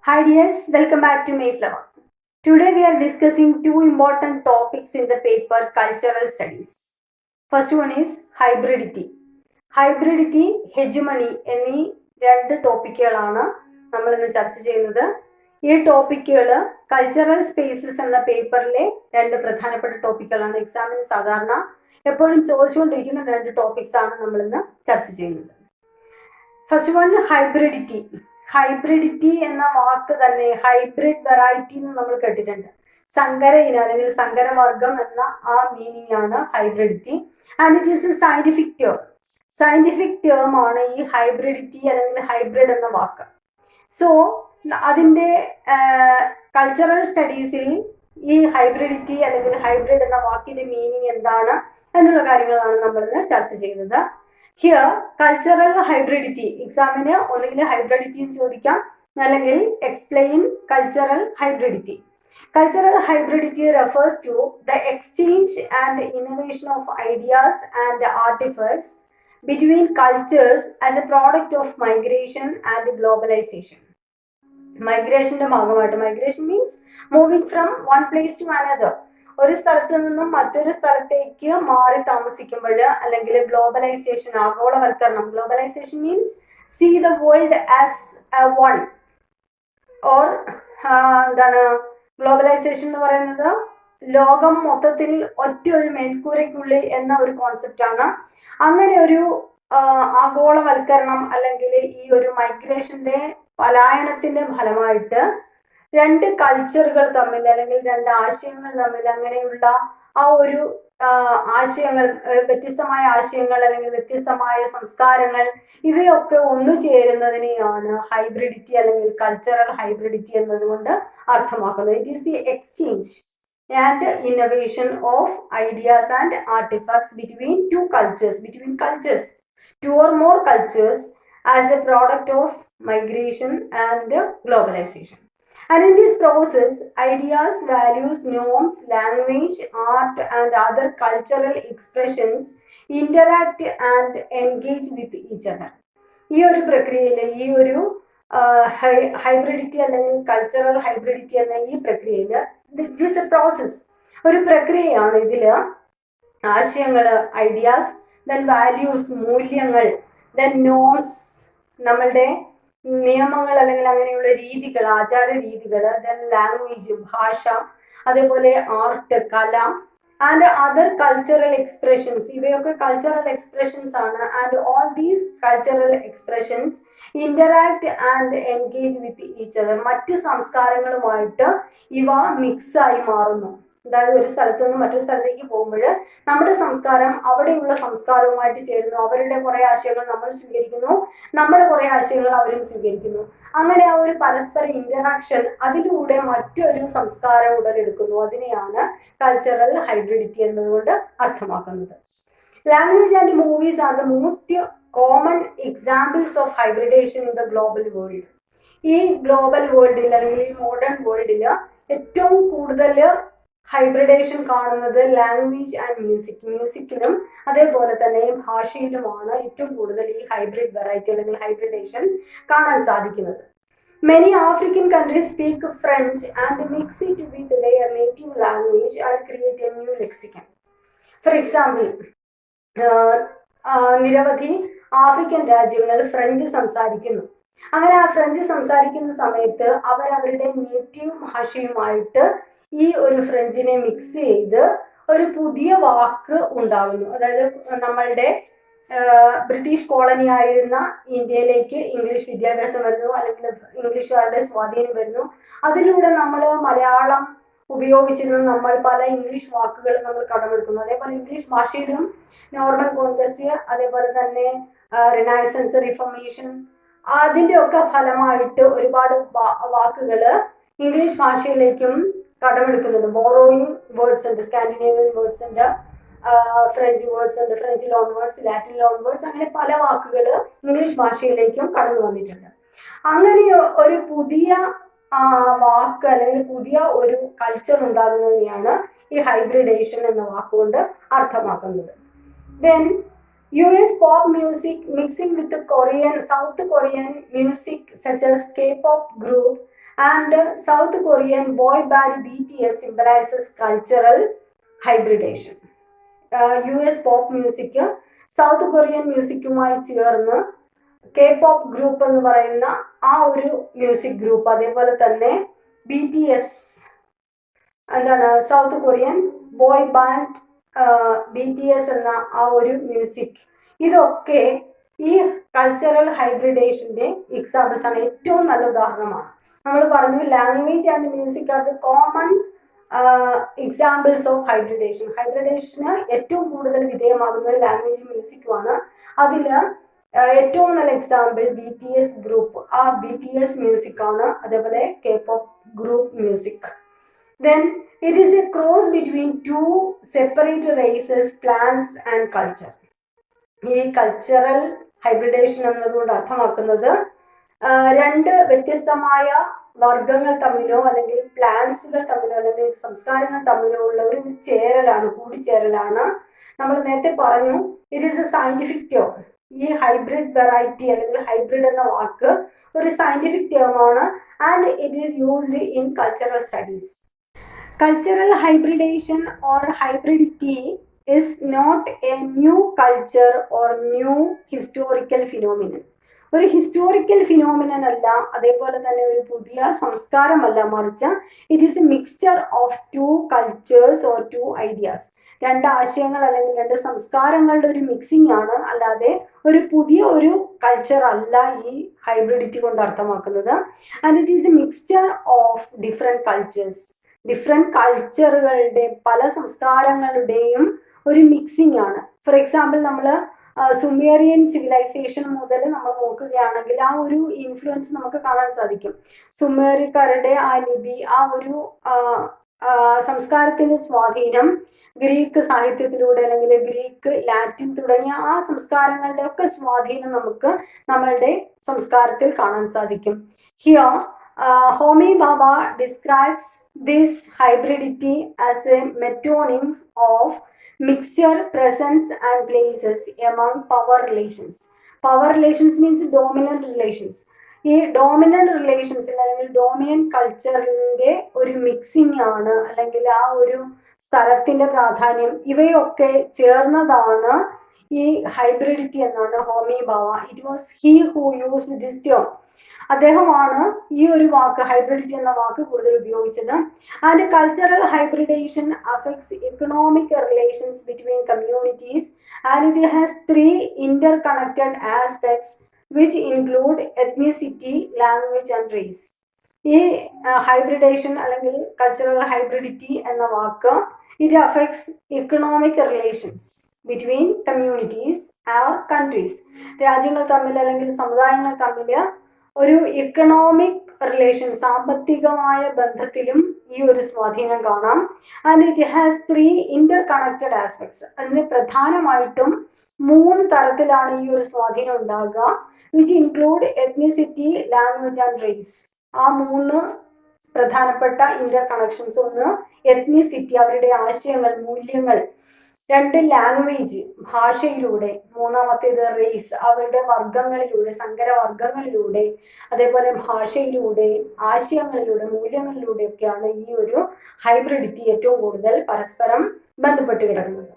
Hi dears, welcome back to Mayflower. Today we are discussing two important topics in the paper Cultural Studies. First one is hybridity. ഹൈബ്രിഡിറ്റി ഹെജുമണി എന്നീ രണ്ട് ടോപ്പിക്കുകളാണ് നമ്മൾ ഇന്ന് ചർച്ച ചെയ്യുന്നത്. ഈ ടോപ്പിക്കുകൾ cultural spaces എന്ന പേപ്പറിലെ രണ്ട് പ്രധാനപ്പെട്ട ടോപ്പിക്കുകളാണ്. എക്സാമിന് സാധാരണ എപ്പോഴും ചോദിച്ചുകൊണ്ടിരിക്കുന്ന രണ്ട് ടോപ്പിക്സ് ആണ് നമ്മൾ ഇന്ന് ചർച്ച ചെയ്യുന്നത്. First one ഹൈബ്രിഡിറ്റി. ഹൈബ്രിഡിറ്റി എന്ന വാക്ക് തന്നെ ഹൈബ്രിഡ് വെറൈറ്റി എന്ന് നമ്മൾ കേട്ടിട്ടുണ്ട്. സങ്കര ഇനം അല്ലെങ്കിൽ സങ്കരവർഗം എന്ന ആ മീനിങ് ആണ് hybridity. And it is a scientific term. Scientific term ആണ് ഈ ഹൈബ്രിഡിറ്റി അല്ലെങ്കിൽ ഹൈബ്രിഡ് എന്ന വാക്ക്. സോ അതിൻ്റെ കൾച്ചറൽ സ്റ്റഡീസിൽ ഈ ഹൈബ്രിഡിറ്റി അല്ലെങ്കിൽ ഹൈബ്രിഡ് എന്ന വാക്കിന്റെ മീനിങ് എന്താണ് എന്നുള്ള കാര്യങ്ങളാണ് നമ്മൾ ഇന്ന് ചർച്ച ചെയ്യുന്നത്. ഹിയർ കൾച്ചറൽ ഹൈബ്രിഡിറ്റി എക്സാമിന് ഒന്നുകിൽ ഹൈബ്രിഡിറ്റി ചോദിക്കാം അല്ലെങ്കിൽ explain cultural hybridity. Cultural hybridity refers to the exchange and innovation of ideas and artifacts between cultures as a product of migration and globalization. മൈഗ്രേഷന്റെ ഭാഗമായിട്ട്, migration means moving from one place to another, ഒരു സ്ഥലത്ത് നിന്നും മറ്റൊരു സ്ഥലത്തേക്ക് മാറി താമസിക്കുമ്പോൾ, അല്ലെങ്കിൽ ഗ്ലോബലൈസേഷൻ, ആഗോളവൽക്കരണം. Globalisation means see the world as a one, or എന്താണ് ഗ്ലോബലൈസേഷൻ എന്ന് പറയുന്നത് ലോകം മൊത്തത്തിൽ ഒറ്റ ഒരു മേൽക്കൂരയ്ക്കുള്ളിൽ എന്ന ഒരു കോൺസെപ്റ്റ് ആണ്. അങ്ങനെ ഒരു ആഗോളവൽക്കരണം അല്ലെങ്കിൽ ഈ ഒരു മൈഗ്രേഷന്റെ പലായനത്തിന്റെ ഫലമായിട്ട് രണ്ട് കൾച്ചറുകൾ തമ്മിൽ അല്ലെങ്കിൽ രണ്ട് ആശയങ്ങൾ തമ്മിൽ അങ്ങനെയുള്ള ആ ഒരു ആശയങ്ങൾ, വ്യത്യസ്തമായ ആശയങ്ങൾ അല്ലെങ്കിൽ വ്യത്യസ്തമായ സംസ്കാരങ്ങൾ, ഇവയൊക്കെ ഒന്നു ചേരുന്നതിനെയാണ് ഹൈബ്രിഡിറ്റി അല്ലെങ്കിൽ കൾച്ചറൽ ഹൈബ്രിഡിറ്റി എന്നതുകൊണ്ട് അർത്ഥമാക്കുന്നത്. It is the exchange and innovation of ideas and artefacts between two cultures, two or more cultures as a product of migration and globalization. And in this process, ideas, values, norms, language, art and other cultural expressions interact and engage with each other. ഈ ഒരു പ്രക്രിയയിൽ, ഈ ഒരു ഹൈബ്രിഡിറ്റി അല്ലെങ്കിൽ cultural hybridity എന്ന ഈ പ്രക്രിയയിൽ it is A process, ഒരു പ്രക്രിയയാണ്. ഇതിൽ ആശയങ്ങൾ, ഐഡിയാസ്, ദെൻ വാല്യൂസ്, മൂല്യങ്ങൾ, ദെൻ നോംസ്, നമ്മളുടെ നിയമങ്ങൾ അല്ലെങ്കിൽ അങ്ങനെയുള്ള രീതികൾ, ആചാര രീതികൾ, ദെൻ ലാംഗ്വേജ്, ഭാഷ, അതേപോലെ ആർട്ട്, കല, ആൻഡ് അതർ കൾച്ചറൽ എക്സ്പ്രഷൻസ്, ഇവയൊക്കെ കൾച്ചറൽ എക്സ്പ്രഷൻസ് ആണ്. And all these cultural expressions interact and engage with each other, മറ്റ് സംസ്കാരങ്ങളുമായിട്ട് ഇവ മിക്സായി മാറുന്നു. അതായത് ഒരു സ്ഥലത്ത് നിന്ന് മറ്റൊരു സ്ഥലത്തേക്ക് പോകുമ്പോൾ നമ്മുടെ സംസ്കാരം അവിടെയുള്ള സംസ്കാരവുമായിട്ട് ചേരുന്നു. അവരുടെ കുറെ ആശയങ്ങൾ നമ്മൾ സ്വീകരിക്കുന്നു, നമ്മുടെ കുറെ ആശയങ്ങൾ അവരും സ്വീകരിക്കുന്നു. അങ്ങനെ ആ ഒരു പരസ്പര ഇന്ററാക്ഷൻ, അതിലൂടെ മറ്റൊരു സംസ്കാരം ഉടലെടുക്കുന്നു. അതിനെയാണ് കൾച്ചറൽ ഹൈബ്രിഡിറ്റി എന്നതുകൊണ്ട് അർത്ഥമാക്കുന്നത്. Language and movies are the most common examples of hybridation in the global world. ഈ ഗ്ലോബൽ വേൾഡിൽ അല്ലെങ്കിൽ ഈ മോഡേൺ വേൾഡിൽ ഏറ്റവും കൂടുതൽ ഹൈബ്രിഡേഷൻ കാണുന്നത് ലാംഗ്വേജ് ആൻഡ് മ്യൂസിക്കിലും അതേപോലെ തന്നെ ഭാഷയിലുമാണ് ഏറ്റവും കൂടുതൽ ഈ ഹൈബ്രിഡ് വെറൈറ്റി അല്ലെങ്കിൽ ഹൈബ്രിഡേഷൻ കാണാൻ സാധിക്കുന്നത്. Many African countries speak French and mix it with their native language and create A new lexicon. For example, നിരവധി ആഫ്രിക്കൻ രാജ്യങ്ങൾ ഫ്രഞ്ച് സംസാരിക്കുന്നു. അങ്ങനെ ആ ഫ്രഞ്ച് സംസാരിക്കുന്ന സമയത്ത് അവർ അവരുടെ നേറ്റീവ് ഭാഷയുമായിട്ട് ഈ ഒരു ഫ്രഞ്ചിനെ മിക്സ് ചെയ്ത് ഒരു പുതിയ വാക്ക് ഉണ്ടാകുന്നു. അതായത് നമ്മളുടെ ബ്രിട്ടീഷ് കോളനി ആയിരുന്ന ഇന്ത്യയിലേക്ക് ഇംഗ്ലീഷ് വിദ്യാഭ്യാസം വരുന്നു, അല്ലെങ്കിൽ ഇംഗ്ലീഷുകാരുടെ സ്വാധീനം വരുന്നു. അതിലൂടെ നമ്മൾ മലയാളം ഉപയോഗിച്ചിരുന്ന നമ്മൾ പല ഇംഗ്ലീഷ് വാക്കുകൾ നമ്മൾ കടമെടുക്കുന്നു. അതേപോലെ ഇംഗ്ലീഷ് ഭാഷയിലും നോർമൽ കോൺക്വസ്റ്റ്, അതേപോലെ തന്നെ റിനൈസൻസ്, റിഫോർമേഷൻ, അതിൻ്റെ ഒക്കെ ഫലമായിട്ട് ഒരുപാട് വാക്കുകൾ ഇംഗ്ലീഷ് ഭാഷയിലേക്കും കടമെടുക്കുന്നുണ്ട്. ബോറോയിങ് വേർഡ്സ് ഉണ്ട്, സ്കാൻഡിനേവിയൻ വേർഡ്സ് ഉണ്ട്, ഫ്രഞ്ച് വേർഡ്സ് ഉണ്ട്, French loan words, Latin loan words, അങ്ങനെ പല വാക്കുകൾ ഇംഗ്ലീഷ് ഭാഷയിലേക്കും കടന്നു വന്നിട്ടുണ്ട്. അങ്ങനെ ഒരു പുതിയ വാക്ക് അല്ലെങ്കിൽ പുതിയ ഒരു കൾച്ചർ ഉണ്ടാകുന്നതിനെയാണ് ഈ ഹൈബ്രിഡേഷൻ എന്ന വാക്കുകൊണ്ട് അർത്ഥമാക്കുന്നത്. Then US pop music mixing with the South Korean music such as K-pop group and South Korean boy band BTS symbolizes cultural hybridation. US pop music South Korean മ്യൂസിക്കുമായി ചേർന്ന് കെ പോപ്പ് ഗ്രൂപ്പ് എന്ന് പറയുന്ന ആ ഒരു music group, അതേപോലെ തന്നെ BTS എന്താണ് south Korean boy band BTS എന്ന ആ ഒരു മ്യൂസിക്, ഇതൊക്കെ ഈ കൾച്ചറൽ ഹൈബ്രിഡേഷന്റെ എക്സാമ്പിൾസ് ആണ്. ഏറ്റവും നല്ല ഉദാഹരണമാണ്. നമ്മൾ പറഞ്ഞു language and music are the common examples of hybridation. ഹൈബ്രിഡേഷന് ഏറ്റവും കൂടുതൽ വിധേയമാകുന്നത് ലാംഗ്വേജ് മ്യൂസിക്കുമാണ്. അതിൽ ഏറ്റവും നല്ല എക്സാമ്പിൾ BTS ഗ്രൂപ്പ്, ആ BTS മ്യൂസിക് ആണ്. അതേപോലെ K pop group music. Then it is a cross between two separate races, plants and culture. ഈ കൾച്ചറൽ ഹൈബ്രിഡേഷൻ എന്നതുകൊണ്ട് അർത്ഥമാക്കുന്നത് രണ്ട് വ്യത്യസ്തമായ വർഗങ്ങൾ തമ്മിലോ അല്ലെങ്കിൽ പ്ലാന്റ്സുകൾ തമ്മിലോ അല്ലെങ്കിൽ സംസ്കാരങ്ങൾ തമ്മിലോ ഉള്ള ഒരു ചേരലാണ്, കൂടിച്ചേരലാണ്. നമ്മൾ നേരത്തെ പറഞ്ഞു it is a scientific term. ഈ ഹൈബ്രിഡ് വെറൈറ്റി അല്ലെങ്കിൽ ഹൈബ്രിഡ് എന്ന വാക്ക് ഒരു സയന്റിഫിക് ടേം ആണ്. And it is used in cultural studies. Cultural hybridation or hybridity is not a new culture or new historical phenomenon. ഒരു ഹിസ്റ്റോറിക്കൽ ഫിനോമിനൻ അല്ല, അതേപോലെ തന്നെ ഒരു പുതിയ സംസ്കാരമല്ല, മറിച്ച് it is a mixture of two cultures or two ideas. രണ്ട് ആശയങ്ങൾ അല്ലെങ്കിൽ രണ്ട് സംസ്കാരങ്ങളുടെ ഒരു മിക്സിംഗ് ആണ്, അല്ലാതെ ഒരു പുതിയ ഒരു കൾച്ചർ അല്ല ഈ ഹൈബ്രിഡിറ്റി കൊണ്ട് അർത്ഥമാക്കുന്നത്. And it is a mixture of different cultures. Different കൾച്ചറുകളുടെ, പല സംസ്കാരങ്ങളുടെയും ഒരു മിക്സിംഗ് ആണ്. ഫോർ എക്സാമ്പിൾ നമ്മൾ സുമേറിയൻ സിവിലൈസേഷൻ മുതൽ നമ്മൾ നോക്കുകയാണെങ്കിൽ ആ ഒരു ഇൻഫ്ലുവൻസ് നമുക്ക് കാണാൻ സാധിക്കും. സുമേറിയക്കാരുടെ ആ ലിപി, ആ ഒരു സംസ്കാരത്തിന്റെ സ്വാധീനം ഗ്രീക്ക് സാഹിത്യത്തിലൂടെ അല്ലെങ്കിൽ ഗ്രീക്ക്, ലാറ്റിൻ തുടങ്ങിയ ആ സംസ്കാരങ്ങളുടെ ഒക്കെ സ്വാധീനം നമുക്ക് നമ്മളുടെ സംസ്കാരത്തിൽ കാണാൻ സാധിക്കും. Here Homi Bhabha describes this hybridity as a metonym of mixture, presence and places among power relations. Power relations means dominant relations. ഈ ഡോമിനന്റ് റിലേഷൻസിൽ അല്ലെങ്കിൽ ഡോമിനന്റ് കൾച്ചറിന്റെ ഒരു മിക്സിംഗ് ആണ്, അല്ലെങ്കിൽ ആ ഒരു സ്ഥലത്തിന്റെ പ്രാധാന്യം, ഇവയൊക്കെ ചേർന്നതാണ് ഈ ഹൈബ്രിഡിറ്റി എന്നാണ് Homi Bhabha. It was he who used this term. അദ്ദേഹമാണ് ഈ ഒരു വാക്ക്, ഹൈബ്രിഡിറ്റി എന്ന വാക്ക് കൂടുതൽ ഉപയോഗിച്ചത്. And cultural hybridation affects economic relations between communities and it has 3 interconnected aspects which include ethnicity, language and race. ഈ ഹൈബ്രിഡേഷൻ അല്ലെങ്കിൽ കൾച്ചറൽ ഹൈബ്രിഡിറ്റി എന്ന വാക്ക് it affects economic relations between communities or countries. രാജ്യങ്ങൾ തമ്മിൽ അല്ലെങ്കിൽ സമുദായങ്ങൾ തമ്മിൽ ഒരു എക്കണോമിക് റിലേഷൻ, സാമ്പത്തികമായ ബന്ധത്തിലും ഈ ഒരു സ്വാധീനം കാണാം. And it has 3 interconnected aspects. അതിന് പ്രധാനമായിട്ടും 3 തരത്തിലാണ് ഈ ഒരു സ്വാധീനം ഉണ്ടാകുക. Which include ethnicity, language and race. ആ 3 പ്രധാനപ്പെട്ട ഇന്റർ കണക്ഷൻസ്. ഒന്ന് എത്നിസിറ്റി, അവരുടെ ആശയങ്ങൾ, മൂല്യങ്ങൾ. 2 ലാംഗ്വേജ്, ഭാഷയിലൂടെ. മൂന്നാമത്തേത് റേസ്, അവരുടെ വർഗങ്ങളിലൂടെ, സങ്കരവർഗങ്ങളിലൂടെ. അതേപോലെ ഭാഷയിലൂടെ, ആശയങ്ങളിലൂടെ, മൂല്യങ്ങളിലൂടെ ഒക്കെയാണ് ഈ ഒരു ഹൈബ്രിഡിറ്റി ഏറ്റവും കൂടുതൽ പരസ്പരം ബന്ധപ്പെട്ട് കിടക്കുന്നത്.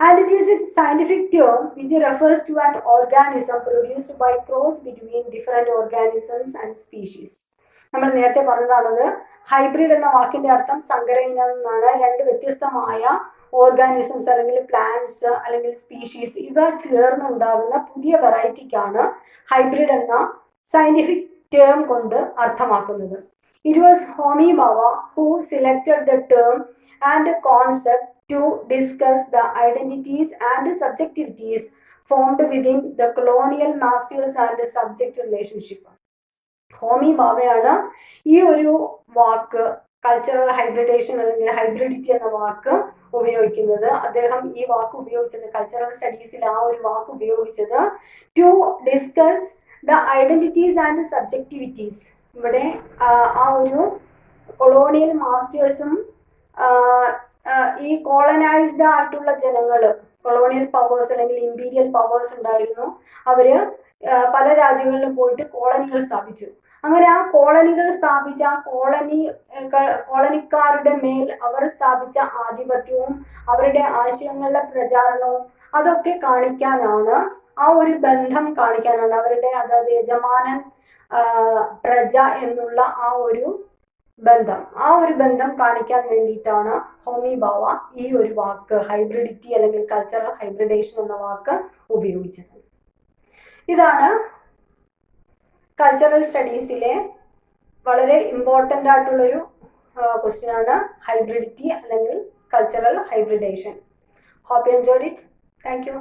And it is a scientific term which refers to an organism produced by cross between different organisms and species. നമ്മൾ നേരത്തെ പറഞ്ഞതാണത്. ഹൈബ്രിഡ് എന്ന വാക്കിന്റെ അർത്ഥം സങ്കരയിനം എന്നാണ്. 2 വ്യത്യസ്തമായ ഓർഗാനിസംസ് അല്ലെങ്കിൽ പ്ലാന്റ്സ് അല്ലെങ്കിൽ സ്പീഷീസ്, ഇവ ചേർന്നുണ്ടാകുന്ന പുതിയ വെറൈറ്റിക്കാണ് ഹൈബ്രിഡ് എന്ന സയന്റിഫിക് ടേം കൊണ്ട് അർത്ഥമാക്കുന്നത്. It was Homi Bhabha who selected the term and concept to discuss the identities and subjectivities formed within the colonial masters and subject relationship. Homi ഭാവയാണ് ഈ ഒരു വാക്ക്, കൾച്ചറൽ ഹൈബ്രിഡേഷൻ അല്ലെങ്കിൽ ഹൈബ്രിഡിറ്റി എന്ന വാക്ക് ഉപയോഗിക്കുന്നത്. അദ്ദേഹം ഈ വാക്ക് ഉപയോഗിച്ചത്, കൾച്ചറൽ സ്റ്റഡീസിൽ ആ ഒരു വാക്ക് ഉപയോഗിച്ചത് to discuss the identities and subjectivities. ഇവിടെ ആ ഒരു കൊളോണിയൽ മാസ്റ്റേഴ്സും ഈ കോളനൈസ്ഡ് ആയിട്ടുള്ള ജനങ്ങൾ, കൊളോണിയൽ പവേഴ്സ് അല്ലെങ്കിൽ ഇമ്പീരിയൽ പവേഴ്സ് ഉണ്ടായിരുന്നു. അവര് പല രാജ്യങ്ങളിലും പോയിട്ട് കോളനികൾ സ്ഥാപിച്ചു. അങ്ങനെ ആ കോളനികൾ സ്ഥാപിച്ച കോളനിക്കാരുടെ മേൽ അവർ സ്ഥാപിച്ച ആധിപത്യവും അവരുടെ ആശയങ്ങളുടെ പ്രചാരണവും അതൊക്കെ കാണിക്കാനാണ്, ആ ഒരു ബന്ധം കാണിക്കാനാണ് അവരുടെ, അതായത് യജമാനൻ പ്രജ എന്നുള്ള ആ ഒരു ബന്ധം കാണിക്കാൻ വേണ്ടിയിട്ടാണ് ഹോമി ഭാവ ഈ ഒരു വാക്ക് ഹൈബ്രിഡിറ്റി അല്ലെങ്കിൽ കൾച്ചറൽ ഹൈബ്രിഡേഷൻ എന്ന വാക്ക് ഉപയോഗിച്ചത്. ഇതാണ് കൾച്ചറൽ സ്റ്റഡീസിലെ വളരെ ഇമ്പോർട്ടൻ്റ് ആയിട്ടുള്ളൊരു ക്വസ്റ്റ്യൻ ആണ് ഹൈബ്രിഡിറ്റി അല്ലെങ്കിൽ cultural hybridation. Hope you enjoyed it. Thank U.